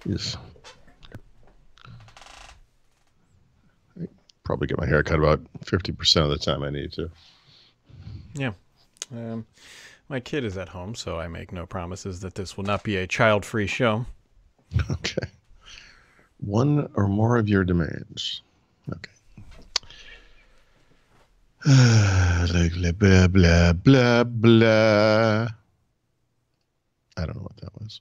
Yes. Probably get my hair cut about 50% of the time I need to. Yeah. Um, my kid is at home, so I make no promises that this will not be a child-free show. Okay. One or more of your demands. Okay. Blah, blah, blah, blah. I don't know what that was.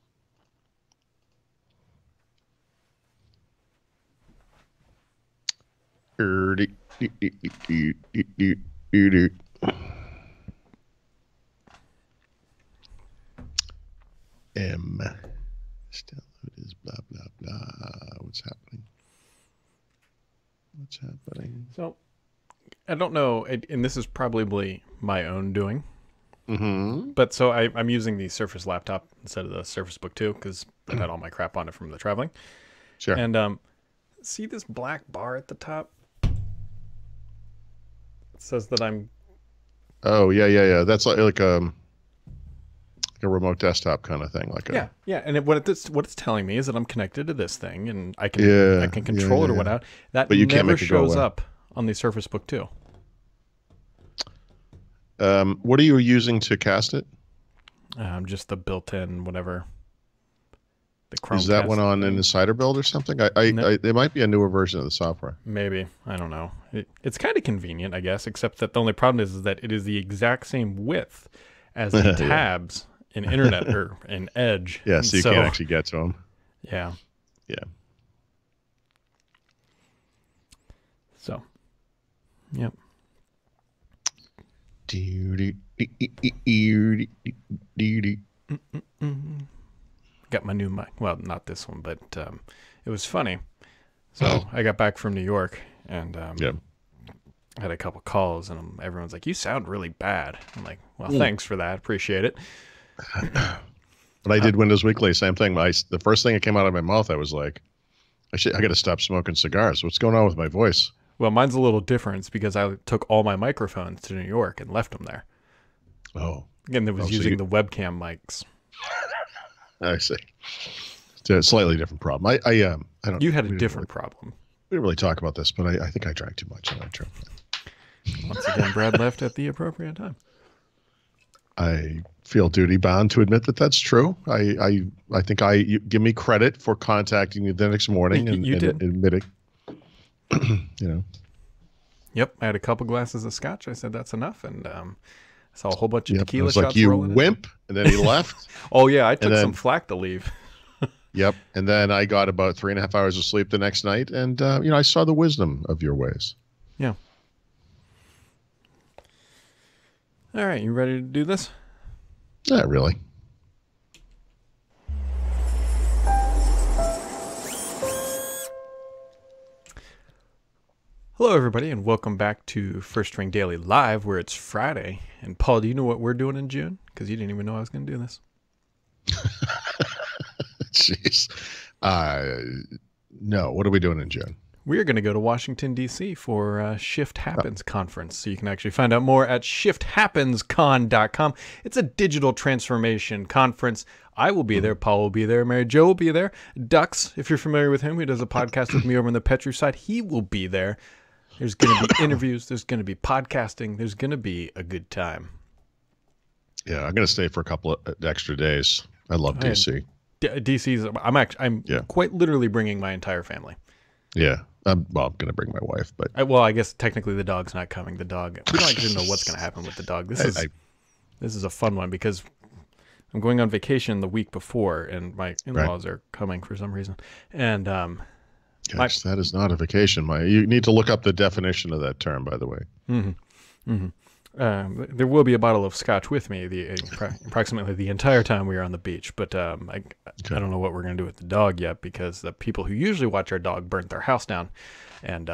M. This download is blah, blah, blah. What's happening? What's happening? So, I don't know, and this is probably my own doing, Mm-hmm. but so I'm using the Surface laptop instead of the Surface Book 2 because that had all my crap on it from the traveling. Sure. And see this black bar at the top? It says that I'm Oh, yeah. That's like a remote desktop kind of thing. Like a yeah. And what it's telling me is that I'm connected to this thing, and I yeah, can yeah, control yeah, it or yeah. whatnot. That But you can't never make it go shows away. up on the Surface Book 2. What are you using to cast it? Just the built-in whatever the Is that one Chromecast on an thing. insider build or something? No, It might be a newer version of the software. maybe I don't know. It's kind of convenient, I guess, except that the only problem is that it is the exact same width as the Yeah, tabs in Internet or in Edge, yeah. and So you can't actually get to them. yeah. Yeah. So, yep. Got my new mic. Well, not this one, but it was funny. So I got back from New York and Yeah. had a couple calls, and everyone's like, "You sound really bad." I'm like, "Well, Mm. thanks for that. Appreciate it." But I did Windows Weekly, same thing. The first thing that came out of my mouth, I was like, I got to stop smoking cigars. What's going on with my voice? Well, mine's a little different. It's because I took all my microphones to New York and left them there. Oh, Again, that oh, was so using the webcam mics. I see. It's a slightly different problem. I don't. You had a We didn't different problem. really talk about this, but I think I drank too much on that trip. Once again, Brad left at the appropriate time. I feel duty bound to admit that that's true. I think you give me credit for contacting me the next morning and, You did. admitting, you know. Yep, I had a couple glasses of scotch. I said that's enough, and saw a whole bunch of Yep. I tequila was like, shots you rolling in. wimp, and then he left. Oh yeah, I And took some then, flack to leave. yep. And then I got about 3.5 hours of sleep the next night, and I saw the wisdom of your ways. Yeah. All right, you ready to do this? Not really. Hello, everybody, and welcome back to First String Daily Live, where it's Friday. And Paul, do you know what we're doing in June? Because you didn't even know I was going to do this. Jeez. No. What are we doing in June? We are going to go to Washington, D.C. for Shift Happens conference. So you can actually find out more at shifthappenscon.com. It's a digital transformation conference. I will be there. Paul will be there. Mary Jo will be there. Dux, if you're familiar with him, who does a podcast with me over on the Petru side, he will be there. There's going to be interviews. There's going to be podcasting. There's going to be a good time. Yeah, I'm going to stay for a couple of extra days. I love DC. DC's. I'm Yeah. quite literally bringing my entire family. Yeah. I'm going to bring my wife, but I guess technically the dog's not coming. The dog. We don't actually know what's going to happen with the dog. This is a fun one because I'm going on vacation the week before, and my in-laws are coming for some reason. And gosh, that is not a vacation. You need to look up the definition of that term, by the way. there will be a bottle of scotch with me approximately the entire time we are on the beach. But I don't know what we're going to do with the dog yet because the people who usually watch our dog burnt their house down. And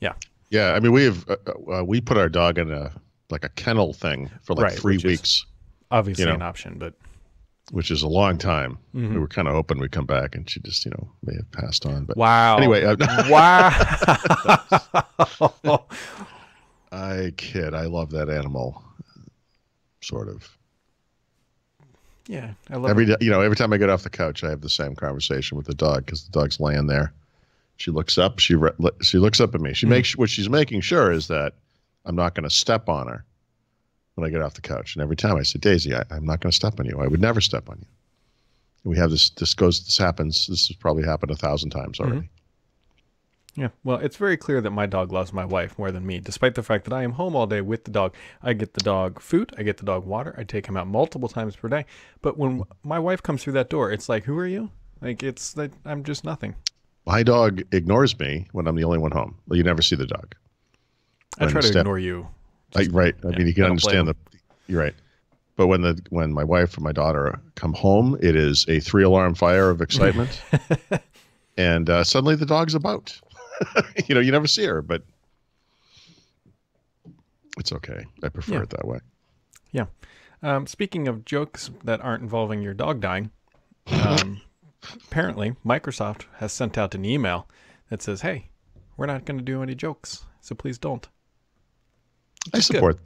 yeah. Yeah, I mean, we put our dog in a kennel thing for like 3 weeks. Obviously an option, but which is a long time. We were kind of hoping we'd come back, and she just, may have passed on. But wow. Anyway, wow. I kid. I love that animal. Sort of. Yeah, I love Every it. day, every time I get off the couch, I have the same conversation with the dog because the dog's laying there. She looks up. She looks up at me. She makes what she's making sure is that I'm not going to step on her when I get off the couch. And every time I say, Daisy, I'm not going to step on you. I would never step on you. And we have this. This happens. This has probably happened 1,000 times already. Yeah, well, it's very clear that my dog loves my wife more than me, despite the fact that I am home all day with the dog. I get the dog food, I get the dog water, I take him out multiple times per day. But when my wife comes through that door, it's like, who are you? Like, it's like, I'm just nothing. My dog ignores me when I'm the only one home. Well, you never see the dog. I try to ignore you. Right. I mean, you can understand that. You're right. But when my wife or my daughter come home, it is a 3-alarm fire of excitement. And suddenly the dog's about. You never see her, but it's okay. I prefer it that way. Yeah. Speaking of jokes that aren't involving your dog dying, apparently Microsoft has sent out an email that says, hey, we're not going to do any jokes, so please don't. I support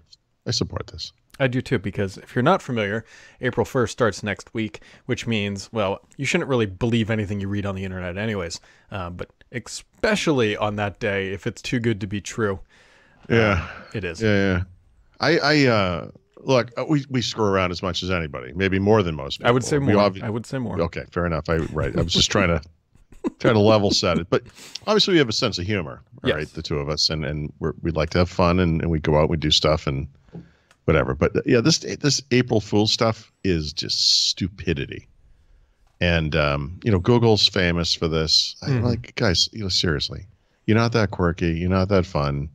this. I do too, because if you're not familiar, April 1st starts next week, which means, well, you shouldn't really believe anything you read on the internet anyways, but especially on that day, if it's too good to be true. Yeah. It is. Yeah. I look, we screw around as much as anybody, maybe more than most people. I would say more. I would say more. Okay, fair enough. I was just trying to level set it. But obviously we have a sense of humor, right? The two of us, and we'd like to have fun, and we go out, we do stuff, and whatever. But yeah, this April Fool's stuff is just stupidity. And Google's famous for this. Like, guys, seriously, you're not that quirky, you're not that fun.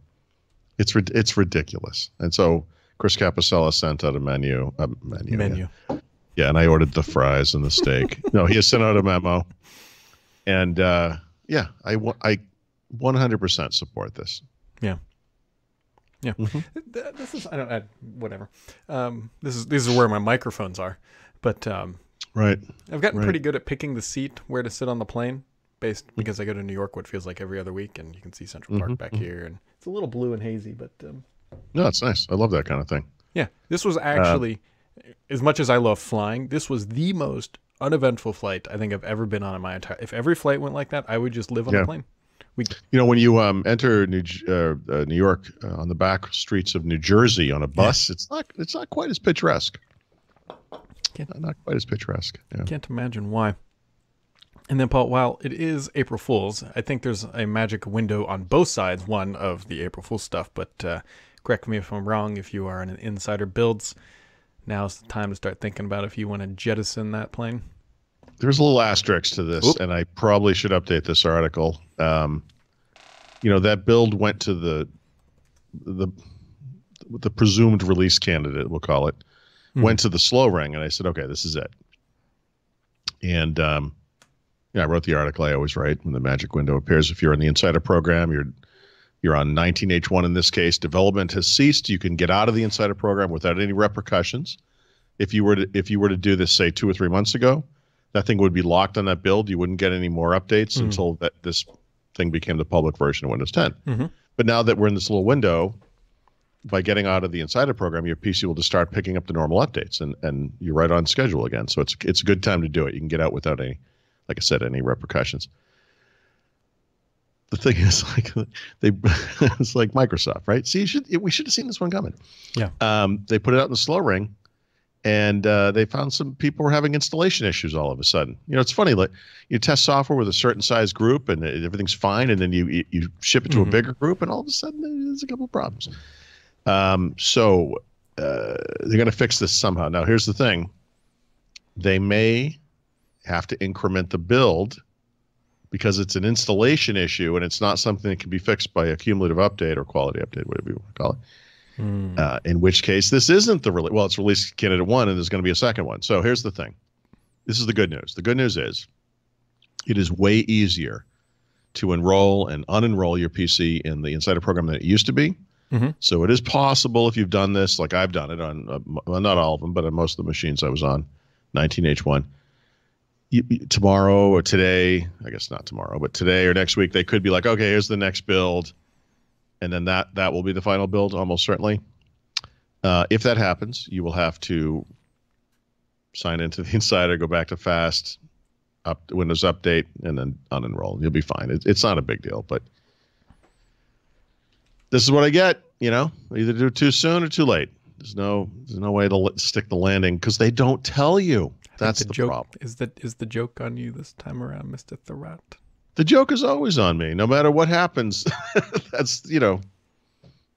It's ridiculous. And so Chris Capicella sent out a menu. Yeah, and I ordered the fries and the steak. No, he has sent out a memo. And I 100% support this. Yeah. Yeah. This is whatever. These is where my microphones are, but right. I've gotten pretty good at picking the seat where to sit on the plane, because I go to New York what feels like every other week, and you can see Central Park back here, and it's a little blue and hazy, but no, it's nice. I love that kind of thing. Yeah, this was actually, as much as I love flying, this was the most uneventful flight I think I've ever been on in my entire. If every flight went like that, I would just live on a plane. When you enter New York on the back streets of New Jersey on a bus, it's not quite as picturesque. Not quite as picturesque. Yeah. Can't imagine why. And then, Paul, while it is April Fool's, I think there's a magic window on both sides, one of the April Fool's stuff, but correct me if I'm wrong, if you are in an insider builds, now's the time to start thinking about if you want to jettison that plane. There's a little asterisk to this, and I probably should update this article. That build went to the presumed release candidate, we'll call it, went to the slow ring, and I said, okay, this is it. And I wrote the article I always write when the magic window appears. If you're in the insider program, you're on 19H1 in this case. Development has ceased. You can get out of the insider program without any repercussions. If you were to do this, say 2 or 3 months ago, that thing would be locked on that build. You wouldn't get any more updates until this thing became the public version of Windows 10. But now that we're in this little window, by getting out of the insider program, your PC will just start picking up the normal updates, and you're right on schedule again. So it's a good time to do it. You can get out without any, like I said, any repercussions. The thing is, it's like Microsoft, right? See, we should have seen this one coming. Yeah. They put it out in the slow ring, and they found some people were having installation issues all of a sudden. It's funny, like you test software with a certain size group, and everything's fine, and then you ship it to a bigger group, and all of a sudden there's a couple of problems. So they're going to fix this somehow. Now, here's the thing: they may have to increment the build, because it's an installation issue and it's not something that can be fixed by a cumulative update or quality update, whatever you want to call it. In which case, this isn't it's release candidate 1, and there's going to be a second one. So here's the thing. This is the good news. The good news is it is way easier to enroll and unenroll your PC in the insider program than it used to be. So it is possible, if you've done this, like I've done it on, not all of them, but on most of the machines I was on, 19H1, tomorrow or today, I guess not tomorrow, but today or next week, they could be like, okay, here's the next build. And then that will be the final build, almost certainly. If that happens, you will have to sign into the Insider, go back to Fast, Windows Update, and then unenroll. You'll be fine. It's not a big deal, but this is what I get. Either do it too soon or too late. There's no way to stick the landing because they don't tell you. That's the joke, problem. Is the joke on you this time around, Mr. Thurrott? The joke is always on me, no matter what happens. That's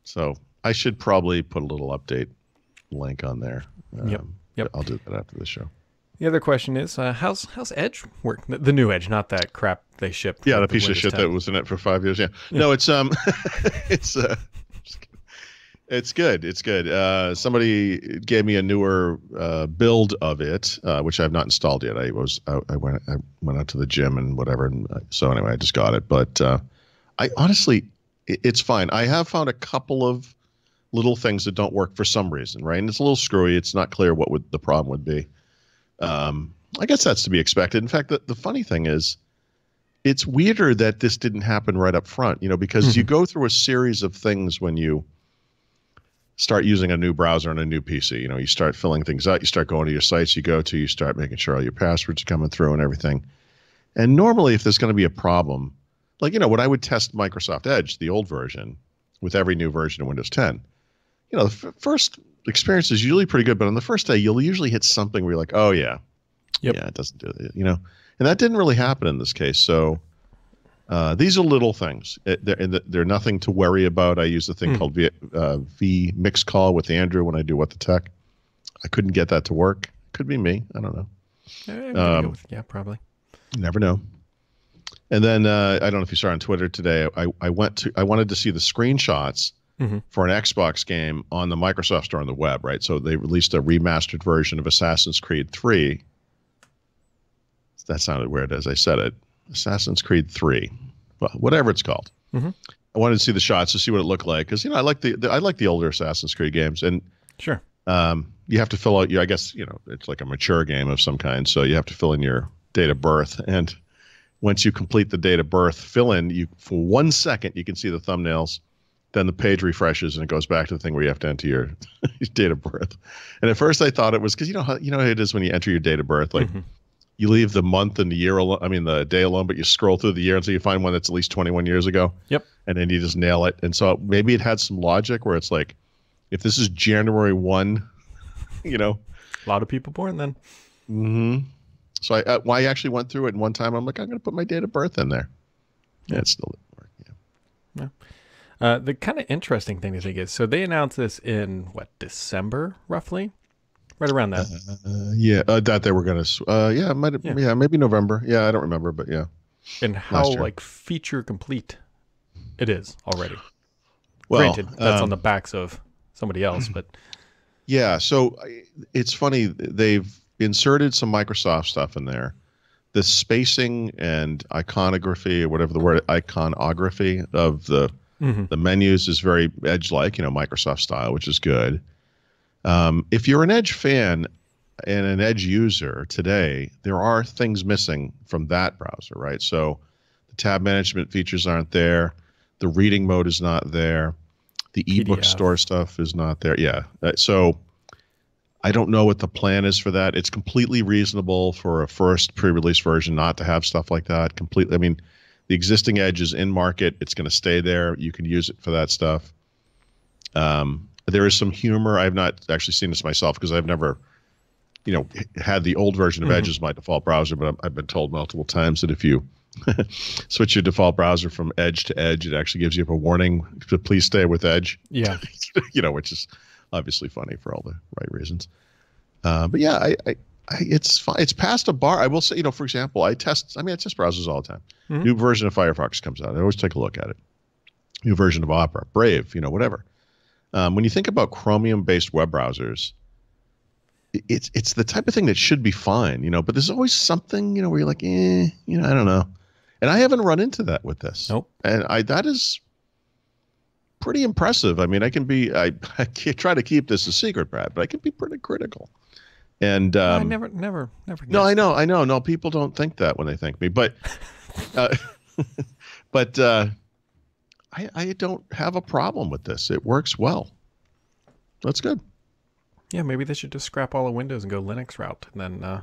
So I should probably put a little update link on there. Yep. I'll do that after the show. The other question is, how's Edge work? The new Edge, not that crap they shipped. Yeah, the piece of shit that was in it for 5 years. Yeah. No, it's it's good. It's good. Somebody gave me a newer build of it, which I've not installed yet. I went out to the gym and whatever, and so anyway, I just got it. But I honestly, it's fine. I have found a couple of little things that don't work for some reason, right? And it's a little screwy. It's not clear what the problem would be. I guess that's to be expected. In fact, the funny thing is, it's weirder that this didn't happen right up front, because you go through a series of things when you start using a new browser on a new PC. You start filling things out. You start going to your sites you go to. You start making sure all your passwords are coming through and everything. And normally, if there's going to be a problem, like, when I would test Microsoft Edge, the old version, with every new version of Windows 10, the first experience is usually pretty good, but on the first day, you'll usually hit something where you're like, oh, yeah. Yep. Yeah, it doesn't do it, And that didn't really happen in this case. So these are little things. They're nothing to worry about. I use a thing called V Mix Call with Andrew when I do What the Tech. I couldn't get that to work. Could be me. I don't know. Yeah, probably. You never know. And then I don't know if you saw on Twitter today. I wanted to see the screenshots for an Xbox game on the Microsoft Store on the web, right? So they released a remastered version of Assassin's Creed 3. That sounded weird as I said it. Assassin's Creed 3, well, whatever it's called. I wanted to see the shots to see what it looked like because I like the older Assassin's Creed games, and sure, you have to fill out I guess it's like a mature game of some kind, so you have to fill in your date of birth, and once you complete the date of birth fill in, for 1 second you can see the thumbnails. Then the page refreshes and it goes back to the thing where you have to enter your date of birth. And at first I thought it was because how it is when you enter your date of birth, like. You leave the month and the year alone, the day alone, but you scroll through the year until you find one that's at least 21 years ago. Yep. And then you just nail it. And so maybe it had some logic where it's like, if this is January 1, A lot of people born then. So I actually went through it, and one time I'm like, I'm going to put my date of birth in there. Yeah, it still didn't work. Yeah. The kind of interesting thing to think is, so they announced this in, December, roughly? Right around that. That they were going to. Maybe November. Yeah, I don't remember, but yeah. And how feature complete it is already. Well, granted, that's on the backs of somebody else, but yeah. So it's funny, they've inserted some Microsoft stuff in there. The spacing and iconography, or whatever the word, iconography of the menus is very Edge-like, Microsoft style, which is good. If you're an Edge fan and an Edge user today, there are things missing from that browser, right? So the tab management features aren't there. The reading mode is not there. The ebook store stuff is not there. Yeah. So I don't know what the plan is for that. It's completely reasonable for a first pre-release version not to have stuff like that. Completely. I mean, the existing Edge is in market. It's going to stay there. You can use it for that stuff. There is some humor. I've not actually seen this myself because I've never, had the old version of Edge as my default browser, but I've been told multiple times that if you switch your default browser from Edge to Edge, it actually gives you a warning to please stay with Edge. Yeah. Which is obviously funny for all the right reasons. But yeah, it's fine. It's past a bar. I will say, for example, I test browsers all the time. New version of Firefox comes out. I always take a look at it. New version of Opera, Brave, whatever. When you think about Chromium-based web browsers, it's the type of thing that should be fine, but there's always something, where you're like, I don't know. And I haven't run into that with this. Nope. And that is pretty impressive. I mean, I can't try to keep this a secret, Brad, but I can be pretty critical. And I never. No, I know. No, people don't think that when they think me, but, I don't have a problem with this. It works well. That's good. Yeah, maybe they should just scrap all of Windows and go Linux route, and then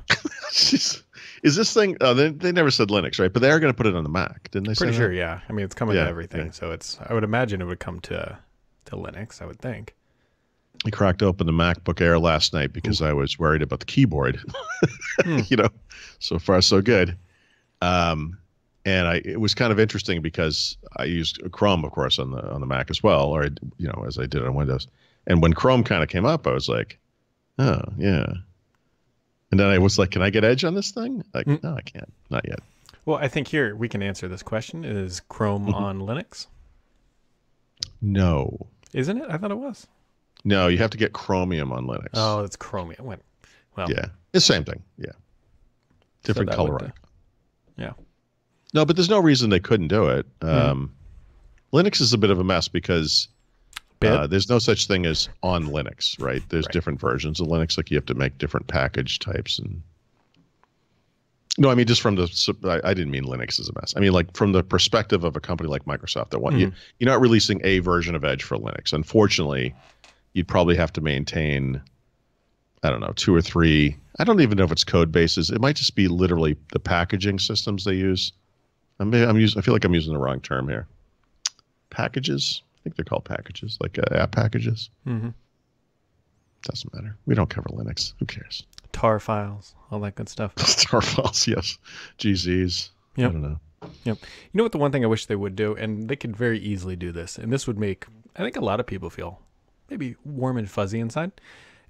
Jeez. Is this thing? Oh, they never said Linux, right? But they are going to put it on the Mac, didn't they? pretty say sure. that? Yeah, I mean it's coming to Yeah, everything, yeah. so it's. I would imagine it would come to Linux. I would think. I cracked open the MacBook Air last night because I was worried about the keyboard. Hmm. You know, so far so good. And it was kind of interesting because I used Chrome, of course, on the Mac as well, or as I did on Windows. And when Chrome kind of came up, I was like, oh yeah. And then I was like, can I get Edge on this thing? Like, no, I can't, not yet. Well, I think here we can answer this question: is Chrome on Linux? No, Isn't it? I thought it was. no, you have to get Chromium on Linux. Oh, it's Chromium. Well, Yeah, it's the same thing. Yeah, different that color would, icon. yeah. No, but there's no reason they couldn't do it. Linux is a bit of a mess because there's no such thing as on Linux, right? There's different versions of Linux. Like you have to make different package types. And no, I mean, just from I didn't mean Linux is a mess. I mean, like from the perspective of a company like Microsoft that you're not releasing a version of Edge for Linux. Unfortunately, you'd probably have to maintain, I don't know, 2 or 3. I don't even know if it's code bases. It might just be literally the packaging systems they use. I feel like I'm using the wrong term here. Packages? I think they're called packages, like app packages. Mm-hmm. Doesn't matter. We don't cover Linux. Who cares? Tar files, all that good stuff. Tar files, yes. GZs. Yep. I don't know. Yep. You know what? The one thing I wish they would do, and they could very easily do this, and this would make, I think, a lot of people feel maybe warm and fuzzy inside.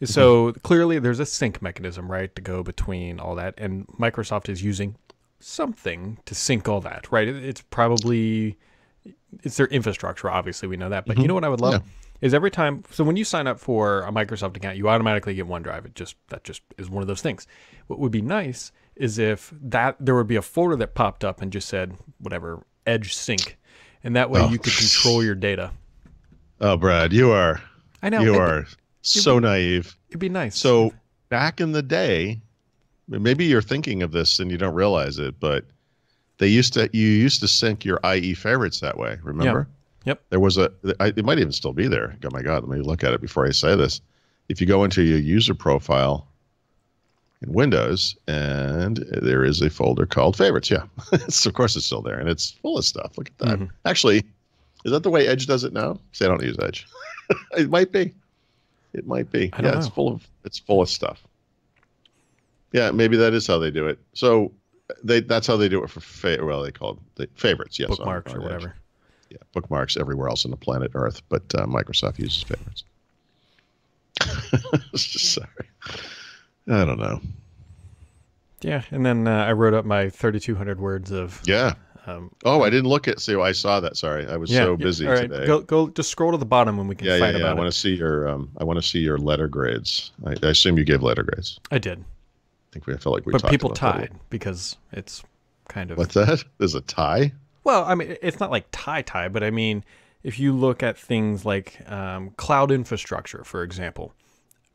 Is so clearly there's a sync mechanism, right, to go between all that, and Microsoft is using something to sync all that, right? It's probably their infrastructure. Obviously, we know that. But you know what I would love is every time. So when you sign up for a Microsoft account, you automatically get OneDrive. That just is one of those things. What would be nice is if there would be a folder that popped up and just said whatever Edge Sync, and that way you could control your data. Oh, Brad, you are. I know you are so naive. It'd be nice. So back in the day, maybe you're thinking of this and you don't realize it, but you used to sync your IE favorites that way. Remember? Yep. There was it might even still be there. Oh my God, let me look at it before I say this. If you go into your user profile in Windows, and there is a folder called favorites. Yeah, of course it's still there, and it's full of stuff. Look at that. Actually, is that the way Edge does it now? See, I don't use Edge. It might be. It might be. I don't know. It's full of stuff. Yeah, maybe that is how they do it. So that's how they do it for they call it favorites. Yes, bookmarks on or whatever. Edge. Yeah, bookmarks everywhere else on the planet Earth, but Microsoft uses favorites. Just sorry. I don't know. Yeah, and then I wrote up my 3,200 words of. Yeah. I didn't look at. See, I saw that. Sorry, I was so busy all right. today. Go. Just scroll to the bottom when we can fight about I want to see your. I want to see your letter grades. I assume you gave letter grades. I did. I think we felt like we. But talked people about tied because it's kind of. What's that? There's a tie. Well, I mean, it's not like tie, but I mean, if you look at things like cloud infrastructure, for example,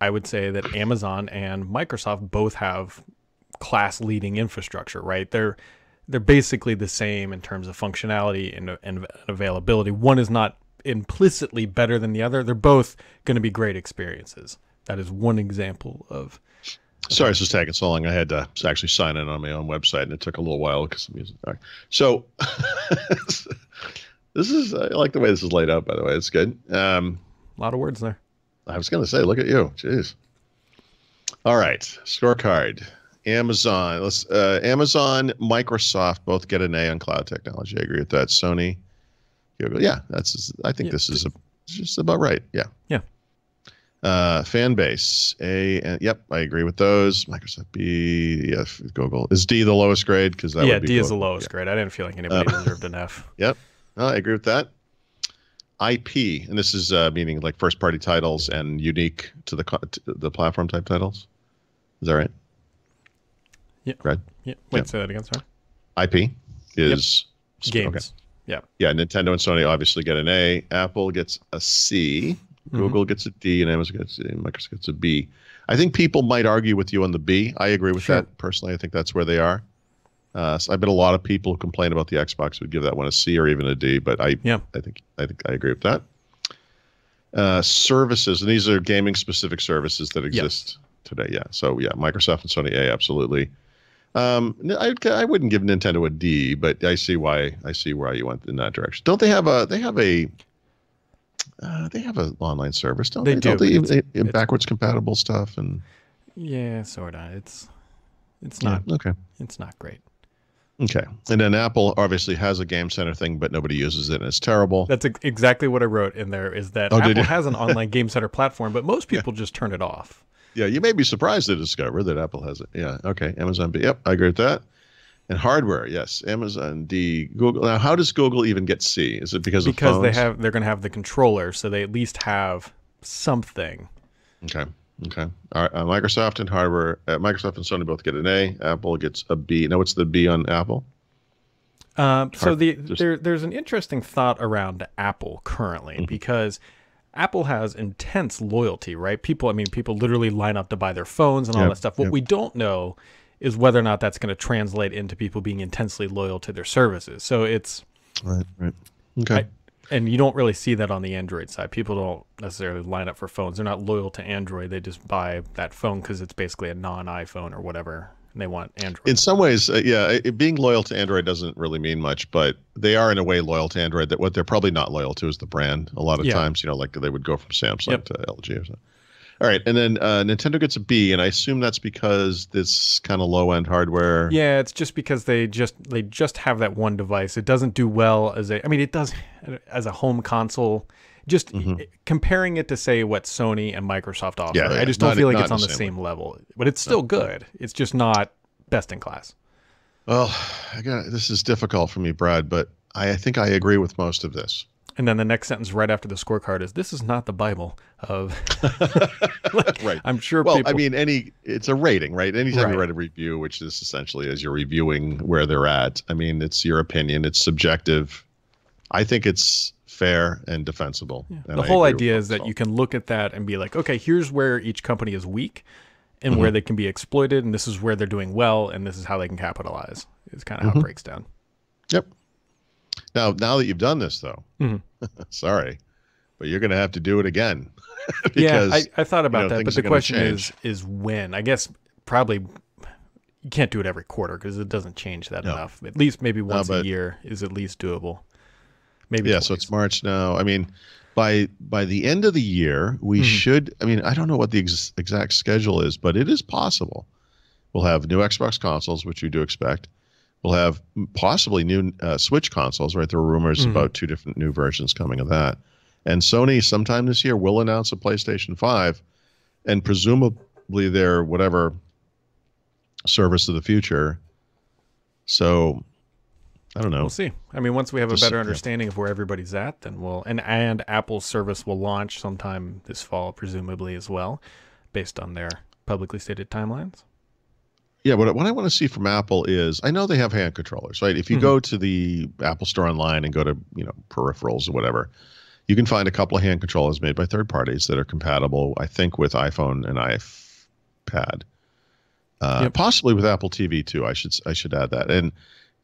I would say that Amazon and Microsoft both have class-leading infrastructure, right? They're basically the same in terms of functionality and availability. One is not implicitly better than the other. They're both going to be great experiences. That is one example of. Sorry, this is taking so long. I had to actually sign in on my own website, and it took a little while because I'm using. All right. So this is. I like the way this is laid out. By the way, it's good. A lot of words there. I was going to say, look at you. Jeez. All right, scorecard. Amazon, Amazon, Microsoft both get an A on cloud technology. I agree with that. Sony, Google, yeah, I think this is just about right. Yeah. Yeah. Fan base, A, and yep, I agree with those. Microsoft B, yeah, Google. Is D the lowest grade? Because that would be D is the Google. lowest grade. I didn't feel like anybody deserved an F. Yep, no, I agree with that. IP, and this is meaning like first party titles and unique to the platform type titles. Is that right? Yeah. Right. Yeah. Wait, say that again, sorry. IP is games. Okay. Yeah. Yeah. Nintendo and Sony obviously get an A. Apple gets a C. Google gets a D, and Amazon gets a C, and Microsoft gets a B. I think people might argue with you on the B. I agree with that personally. I think that's where they are. So I bet a lot of people who complain about the Xbox would give that one a C or even a D. But I think I agree with that. services, and these are gaming specific services that exist today. Yeah. So yeah, Microsoft and Sony A, absolutely. I wouldn't give Nintendo a D, but I see why you went in that direction. Don't they have an online service? Don't they? Do. Don't they backwards compatible stuff and yeah, sort of. It's not okay. It's not great. Okay. And then Apple obviously has a Game Center thing, but nobody uses it, and it's terrible. That's exactly what I wrote in there, is that Apple has an online Game Center platform, but most people just turn it off. Yeah, you may be surprised to discover that Apple has it. Yeah, okay. Amazon B. Yep, I agree with that. And hardware, yes. Amazon D. Google. Now, how does Google even get C? Is it because of phones? They're going to have the controller, so they at least have something. Okay. Okay. All right. Microsoft and hardware. Microsoft and Sony both get an A. Apple gets a B. Now, what's the B on Apple? There's an interesting thought around Apple currently, because Apple has intense loyalty, right? People literally line up to buy their phones and all that stuff. What we don't know is whether or not that's going to translate into people being intensely loyal to their services. So it's right. Okay. And you don't really see that on the Android side. People don't necessarily line up for phones. They're not loyal to Android. They just buy that phone because it's basically a non-iPhone or whatever, and they want Android. In some ways, being loyal to Android doesn't really mean much, but they are in a way loyal to Android. That what they're probably not loyal to is the brand. A lot of times, like they would go from Samsung to LG or something. All right, and then Nintendo gets a B, and I assume that's because this kind of low-end hardware. Yeah, it's just because they just have that one device. It doesn't do well it does as a home console. Just comparing it to, say, what Sony and Microsoft offer, I just don't feel like it's on the same level. But it's still good. It's just not best in class. Well, this is difficult for me, Brad, but I think I agree with most of this. And then the next sentence right after the scorecard is, "This is not the Bible of." Right. I'm sure. Well, it's a rating, right? Anytime you write a review, which is essentially as you're reviewing where they're at. I mean, it's your opinion. It's subjective. I think it's fair and defensible. Yeah. And the whole idea is that you can look at that and be like, okay, here's where each company is weak, and where they can be exploited, and this is where they're doing well, and this is how they can capitalize. It's kind of how it breaks down. Yep. Now that you've done this, though, sorry, but you're going to have to do it again. Because, I thought about that, but the question is when. I guess probably you can't do it every quarter because it doesn't change that enough. At least maybe once a year is at least doable. Maybe twice. So it's March now. I mean, by the end of the year, we should. I mean, I don't know what the exact schedule is, but it is possible. We'll have new Xbox consoles, which we do expect. We'll have possibly new Switch consoles, right? There are rumors about 2 different new versions coming of that. And Sony sometime this year will announce a PlayStation 5 and presumably their whatever service of the future. So I don't know. We'll see. I mean, once we have a better understanding of where everybody's at, then and Apple's service will launch sometime this fall, presumably as well, based on their publicly stated timelines. Yeah, what I want to see from Apple is, I know they have hand controllers, right? If you go to the Apple Store online and go to, peripherals or whatever, you can find a couple of hand controllers made by third parties that are compatible, I think, with iPhone and iPad. Possibly with Apple TV too. I should add that. And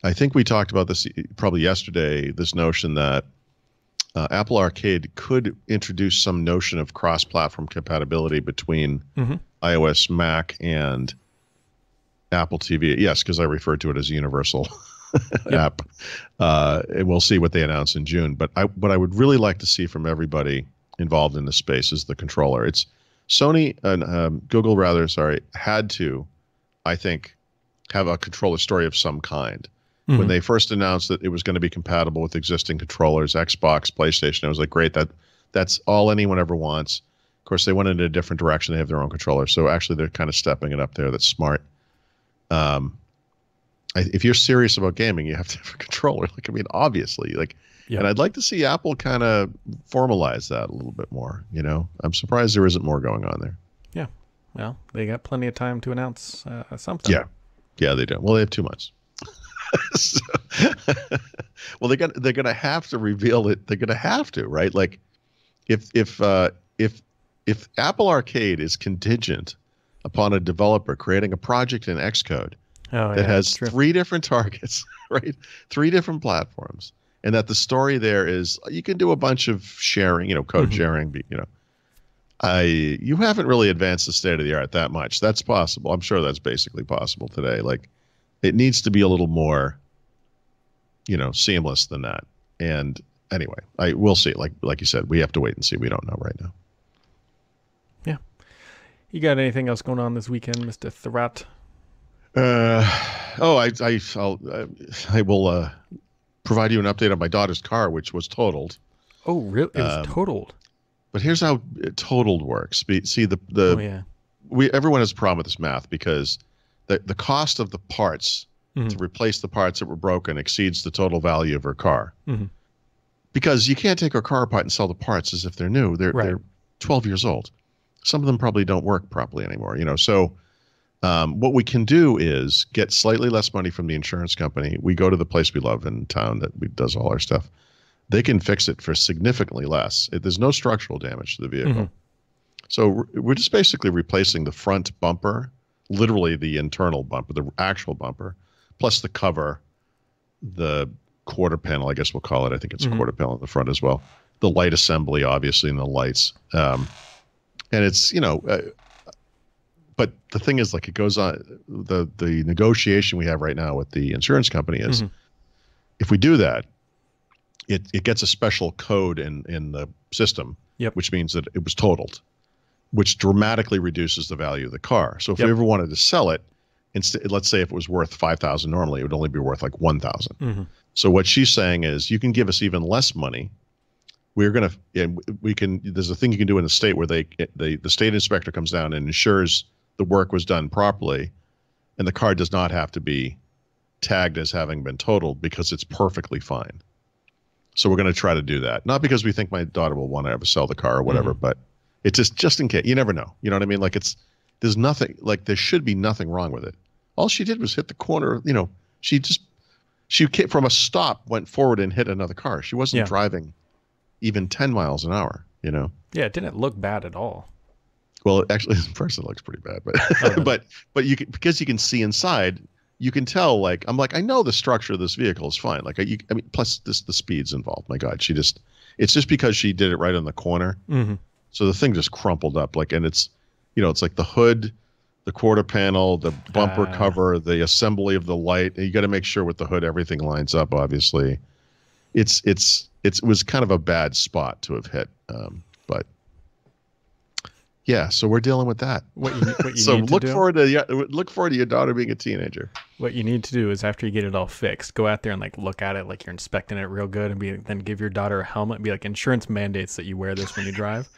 I think we talked about this probably yesterday, this notion that Apple Arcade could introduce some notion of cross-platform compatibility between iOS, Mac, and Apple TV. Yes, because I referred to it as a universal app. And we'll see what they announce in June. But what I would really like to see from everybody involved in this space is the controller. It's Sony and Google, had to, I think, have a controller story of some kind. When they first announced that it was going to be compatible with existing controllers, Xbox, PlayStation, I was like, great, that's all anyone ever wants. Of course, they went in a different direction. They have their own controller. So actually, they're kind of stepping it up there. That's smart. If you're serious about gaming, you have to have a controller. Obviously, and I'd like to see Apple kind of formalize that a little bit more. I'm surprised there isn't more going on there. Yeah, well, they got plenty of time to announce something. Yeah, they do. Well, they have 2 months. Well, they're gonna have to reveal it. They're gonna have to, right? Like, if Apple Arcade is contingent upon a developer creating a project in Xcode that has 3 different targets, right? 3 different platforms, and that the story there is you can do a bunch of sharing, code sharing, you haven't really advanced the state of the art that much. That's possible. I'm sure that's basically possible today. Like, it needs to be a little more, seamless than that. And anyway, we'll see. Like you said, we have to wait and see. We don't know right now. Yeah. You got anything else going on this weekend, Mr. Thurrott? I will provide you an update on my daughter's car, which was totaled. Oh, really? It was totaled. But here's how totaled works. See, everyone has a problem with this math because the cost of the parts to replace the parts that were broken exceeds the total value of her car. Because you can't take her car apart and sell the parts as if they're new. They're 12 years old. Some of them probably don't work properly anymore. So what we can do is get slightly less money from the insurance company. We go to the place we love in town that does all our stuff. They can fix it for significantly less. There's no structural damage to the vehicle. So we're just basically replacing the front bumper, literally the internal bumper, the actual bumper, plus the cover, the quarter panel, I guess we'll call it. I think it's a quarter panel in the front as well. The light assembly, obviously, and the lights. And it's, but the thing is, like, it goes on, the negotiation we have right now with the insurance company is if we do that, it gets a special code in the system, which means that it was totaled, which dramatically reduces the value of the car. So if we ever wanted to sell it, instead, let's say if it was worth $5,000 normally, it would only be worth like $1,000. So what she's saying is, you can give us even less money. We're gonna, and we can. There's a thing you can do in the state where the state inspector comes down and ensures the work was done properly, and the car does not have to be tagged as having been totaled because it's perfectly fine. So we're going to try to do that. Not because we think my daughter will want to ever sell the car or whatever, but it's just in case. You never know. You know what I mean? Like, there's nothing, like, there should be nothing wrong with it. All she did was hit the corner. She from a stop went forward and hit another car. She wasn't driving even 10 miles an hour, Yeah, it didn't look bad at all. Well, actually, in person it looks pretty bad, but but you can, because you can see inside, you can tell, like, I know the structure of this vehicle is fine. Like, plus the speed's involved. My God, it's just because she did it right on the corner. So the thing just crumpled up, like, and it's, it's like the hood, the quarter panel, the bumper cover, the assembly of the light. You got to make sure with the hood, everything lines up, obviously. It was kind of a bad spot to have hit. But yeah, so we're dealing with that. What you so need look to do, forward to your daughter being a teenager. What you need to do is, after you get it all fixed, go out there and, like, look at it like you're inspecting it real good, and then give your daughter a helmet and be like, insurance mandates that you wear this when you drive.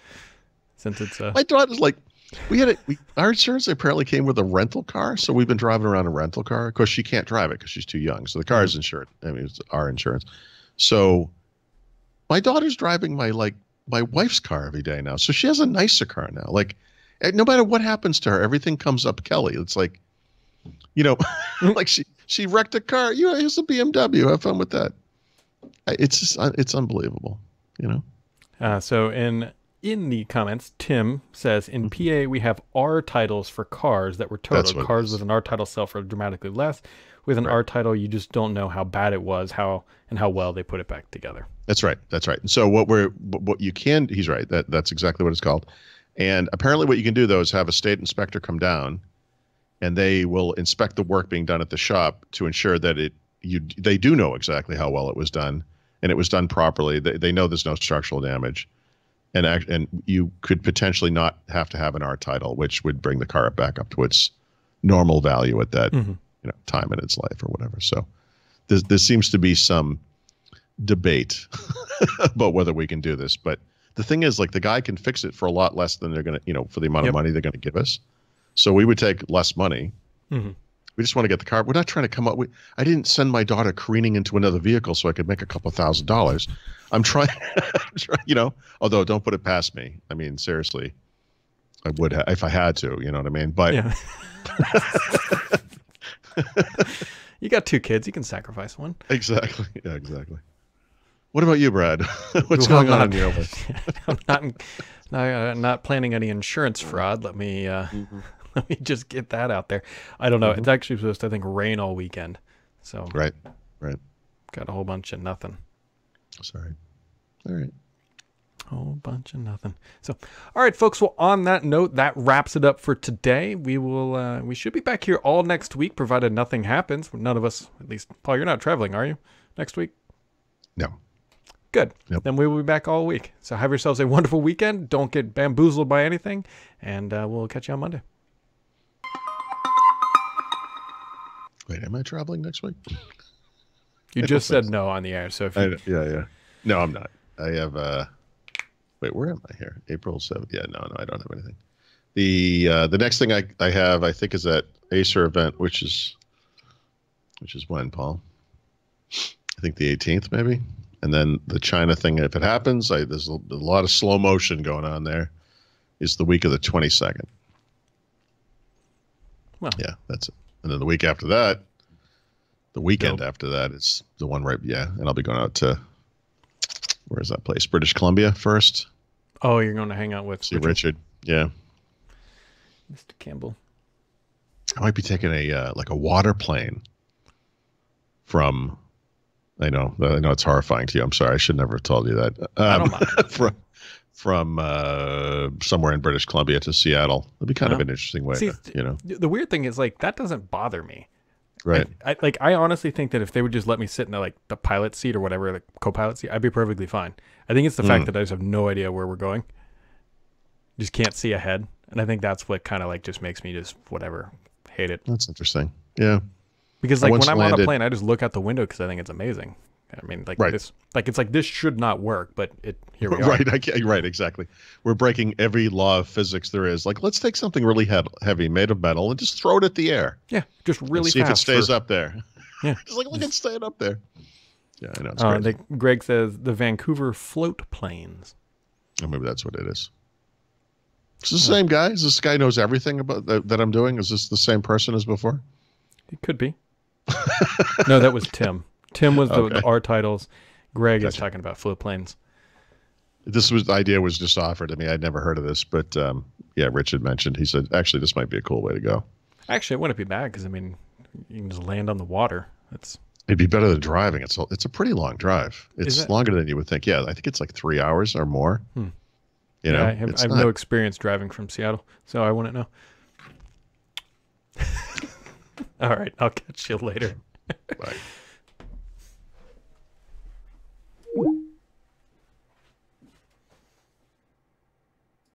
Since it's my daughter's like, our insurance apparently came with a rental car, so we've been driving around a rental car. Of course, she can't drive it because she's too young, so the car is insured. I mean, it's our insurance. So my daughter's driving my wife's car every day now. So she has a nicer car now. Like, no matter what happens to her, everything comes up Kelly. It's like, like she wrecked a car. Here's a BMW. Have fun with that. It's unbelievable, So in the comments, Tim says, in PA, we have R titles for cars that were totaled. Cars with an R title sell for dramatically less. With an R title, you just don't know how bad it was, how well they put it back together. That's right. And so he's right. That's exactly what it's called. And apparently what you can do, though, is have a state inspector come down, and they will inspect the work being done at the shop to ensure that they do know exactly how well it was done, and it was done properly. They know there's no structural damage. And you could potentially not have to have an R title, which would bring the car back up to its normal value at that time in its life or whatever. So there seems to be some debate about whether we can do this. But the thing is, like, the guy can fix it for a lot less than they're going to, for the amount of money they're going to give us. So we would take less money. We just want to get the car. We're not trying to come up with. I didn't send my daughter careening into another vehicle so I could make a couple $1,000s. I'm trying, although don't put it past me. I mean, seriously, I would if I had to, you know what I mean? But you got 2 kids. You can sacrifice one. Exactly. Yeah, exactly. What about you, Brad? What's going on in your list? I'm not planning any insurance fraud. Let me let me just get that out there. I don't know. It's actually supposed to, I think, rain all weekend. So right. Got a whole bunch of nothing. Sorry. All right. Whole bunch of nothing. So, all right, folks. Well, on that note, that wraps it up for today. We should be back here all next week, provided nothing happens. None of us, at least, Paul, you're not traveling, are you? Next week? No. Good. Yep. Then we will be back all week. So have yourselves a wonderful weekend. Don't get bamboozled by anything, and we'll catch you on Monday. Wait, am I traveling next week? You just said no on the air, so if you... Yeah. No, I'm not. I have wait, where am I here? April 7th. Yeah, no, I don't have anything. The next thing I have, I think, is that Acer event, which is when, Paul? I think the 18th, maybe. And then the China thing, if it happens, there's a lot of slow motion going on there. Is the week of the 22nd. Well, yeah, that's it. And then the week after that, the weekend after that is the one right. Yeah, and I'll be going out to, where is that place? British Columbia first. Oh, you're going to hang out with Richard. Yeah. Mr. Campbell. I might be taking a water plane from. I know it's horrifying to you. I'm sorry. I should never have told you that. I don't mind. from somewhere in British Columbia to Seattle. It'd be kind of an interesting way. See, to, the weird thing is, like, that doesn't bother me. Right. I honestly think that if they would just let me sit in the pilot seat or whatever, the co-pilot seat, I'd be perfectly fine. I think it's the fact that I just have no idea where we're going. Just can't see ahead. And I think that's what kind of like just makes me just whatever hate it. That's interesting. Yeah. Because like when I'm on a plane, I just look out the window because I think it's amazing. I mean, like this, like it's like this should not work, but here we are. Right, exactly. We're breaking every law of physics there is. Like, let's take something really heavy, made of metal, and just throw it at the air. Yeah, just really and see fast. If it stays up there. Yeah, just like look at staying up there. Yeah, I know. It's crazy. Greg says the Vancouver float planes. Oh, maybe that's what it is. Is this the same guy? Is this guy knows everything about that I'm doing? Is this the same person as before? It could be. No, that was Tim. Tim was the R titles. Greg is talking about float planes. The idea was just offered to me. I'd never heard of this, but yeah, Rich had mentioned. He said, actually, this might be a cool way to go. Actually, it wouldn't be bad because I mean, you can just land on the water. It'd be better than driving. It's a pretty long drive. It's longer than you would think. Yeah, I think it's like 3 hours or more. You know, I have no experience driving from Seattle, so I wouldn't know. All right, I'll catch you later. Bye.